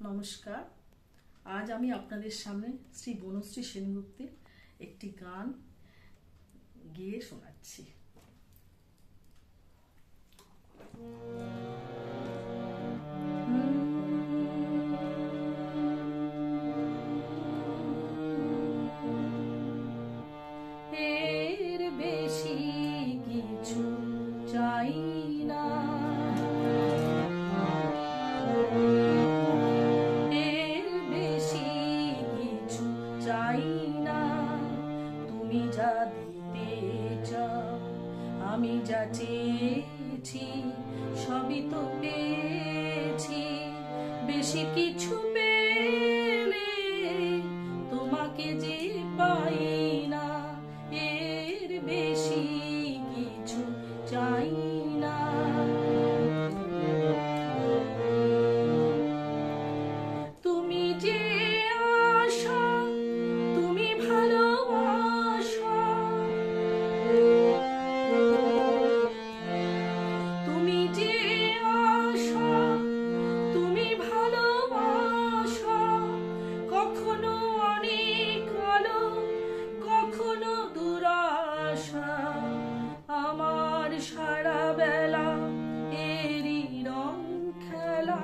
নমস্কার। আজ আমি আপনাদের সামনে শ্রী বনশ্রী সেনগুপ্তের একটি গান গেয়ে শোনাচ্ছি। এর বেশি কিছু চাই না, চাই না। তুমি যা দিতে চাও, আমি যা চেয়েছি সবই তো পেয়েছি। বেশি কিছু পেলে তোমাকে যে পাই না, এর বেশি কিছু চাই না। তুমি যে আমার সারা বেলা এরই রং খেলা,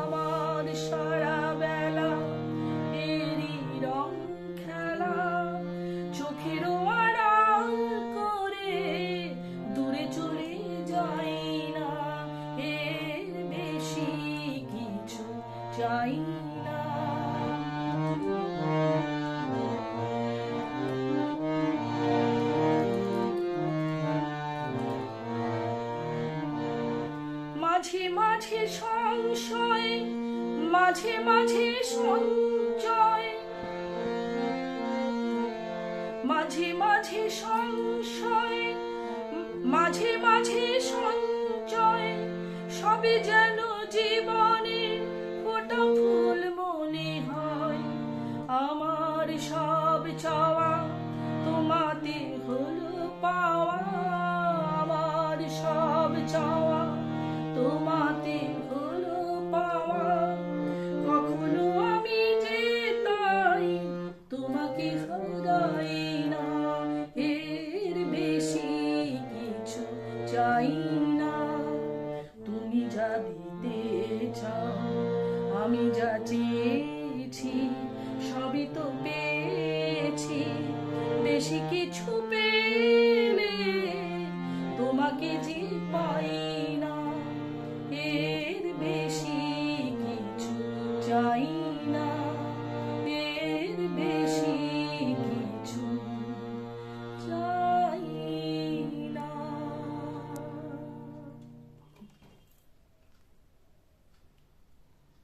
আমার সারা বেলা এরই রং খেলা। চোখেরও আড়াল করে দূরে চলে যাই না, এর বেশি কিছু চাই না। মাঝে মাঝে সংশয়, মাঝে মাঝে সঞ্চয়, মাঝে মাঝে সংশয়, মাঝে মাঝে সঞ্চয়। সবে যেন জীবনে ফোটা ফুল মনে হয়। আমার সব চাওয়া তোমাতে হলো পাওয়া, আমার সব চাওয়া তোমাতে হলো পাওয়া। কখনো আমি যে তাই তোমাকে হারাই না, এর বেশি কিছু চাই না। তুমি যা দিতে চাও, আমি যা চেয়েছি সবই তো পেয়েছি। বেশি কিছু পেয়ে